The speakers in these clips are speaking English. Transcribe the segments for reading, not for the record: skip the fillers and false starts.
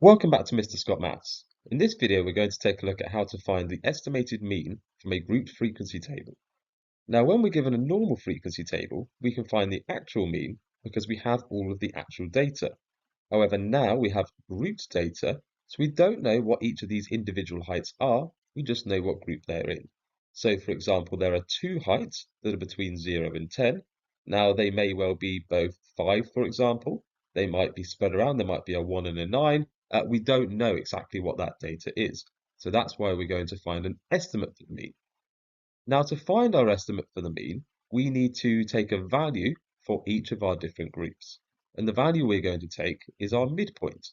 Welcome back to Mr. Scott Maths. In this video, we're going to take a look at how to find the estimated mean from a grouped frequency table. Now, when we're given a normal frequency table, we can find the actual mean because we have all of the actual data. However, now we have grouped data, so we don't know what each of these individual heights are, we just know what group they're in. So, for example, there are two heights that are between 0 and 10. Now, they may well be both 5, for example. They might be spread around, there might be a 1 and a 9. We don't know exactly what that data is. So that's why we're going to find an estimate for the mean. Now, to find our estimate for the mean, we need to take a value for each of our different groups. And the value we're going to take is our midpoint.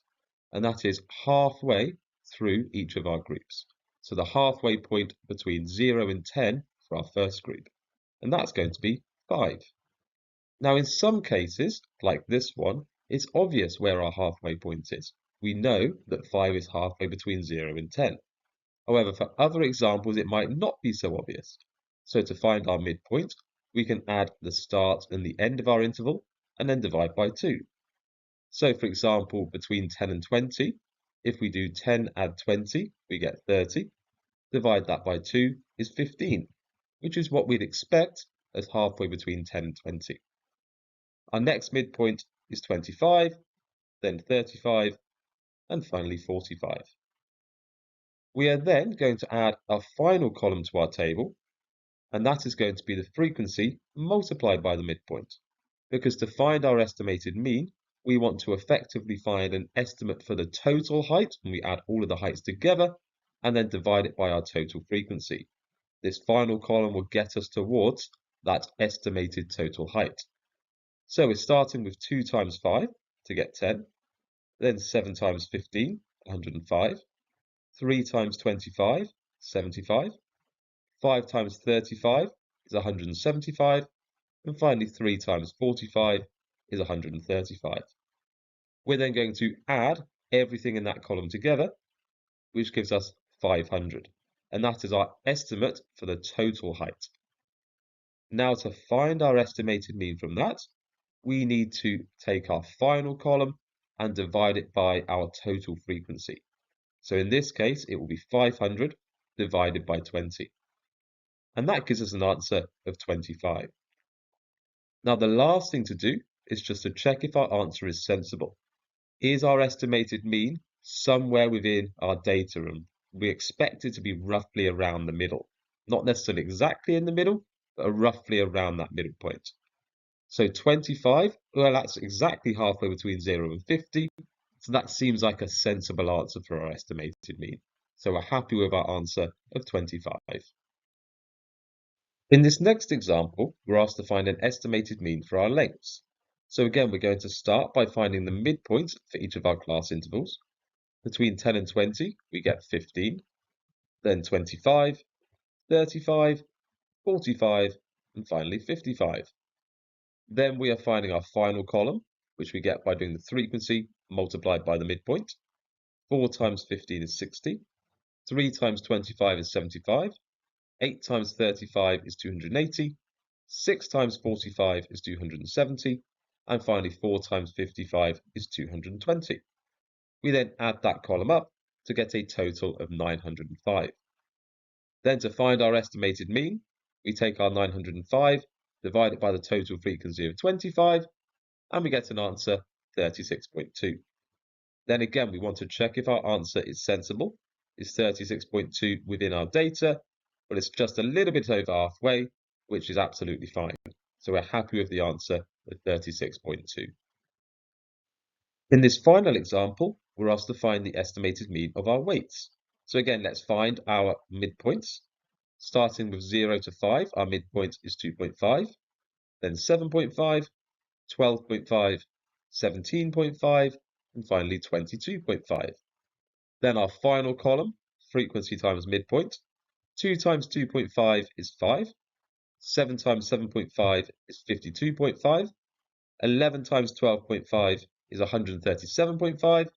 And that is halfway through each of our groups. So the halfway point between 0 and 10 for our first group. And that's going to be 5. Now, in some cases, like this one, it's obvious where our halfway point is. We know that 5 is halfway between 0 and 10. However, for other examples, it might not be so obvious. So to find our midpoint, we can add the start and the end of our interval and then divide by 2. So for example, between 10 and 20, if we do 10 add 20, we get 30. Divide that by 2 is 15, which is what we'd expect as halfway between 10 and 20. Our next midpoint is 25, then 35, and finally 45. We are then going to add our final column to our table, and that is going to be the frequency multiplied by the midpoint. Because to find our estimated mean, we want to effectively find an estimate for the total height, and we add all of the heights together, and then divide it by our total frequency. This final column will get us towards that estimated total height. So we're starting with 2 times 5 to get 10, then 7 times 15, 105, 3 times 25, 75, 5 times 35 is 175, and finally 3 times 45 is 135. We're then going to add everything in that column together, which gives us 500, and that is our estimate for the total height. Now, to find our estimated mean from that, we need to take our final column and divide it by our total frequency. So in this case, it will be 500 divided by 20. And that gives us an answer of 25. Now, the last thing to do is just to check if our answer is sensible. Is our estimated mean somewhere within our data, and we expect it to be roughly around the middle? Not necessarily exactly in the middle, but roughly around that middle point. So 25, well, that's exactly halfway between 0 and 50. So that seems like a sensible answer for our estimated mean. So we're happy with our answer of 25. In this next example, we're asked to find an estimated mean for our lengths. So again, we're going to start by finding the midpoint for each of our class intervals. Between 10 and 20, we get 15, then 25, 35, 45, and finally 55. Then we are finding our final column, which we get by doing the frequency multiplied by the midpoint. 4 times 15 is 60, 3 times 25 is 75, 8 times 35 is 280, 6 times 45 is 270, and finally 4 times 55 is 220. We then add that column up to get a total of 905. Then to find our estimated mean, we take our 905, divide it by the total frequency of 25, and we get an answer 36.2. Then again, we want to check if our answer is sensible. Is 36.2 within our data? But it's just a little bit over halfway, which is absolutely fine. So we're happy with the answer of 36.2. In this final example, we're asked to find the estimated mean of our weights. So again, let's find our midpoints. Starting with 0 to 5, our midpoint is 2.5, then 7.5, 12.5, 17.5, and finally 22.5. Then our final column, frequency times midpoint. 2 times 2.5 is 5, 7 times 7.5 is 52.5, 11 times 12.5 is 137.5,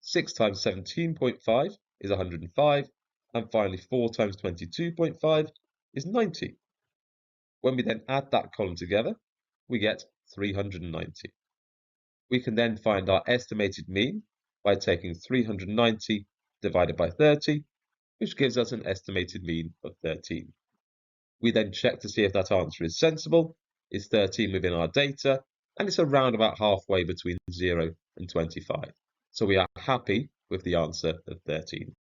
6 times 17.5 is 105, and finally 4 times 22.5 is 90. When we then add that column together, we get 390. We can then find our estimated mean, by taking 390 divided by 30, which gives us an estimated mean of 13. We then check to see if that answer is sensible. Is 13 within our data? And it's around about halfway between 0 and 25. So we are happy with the answer of 13.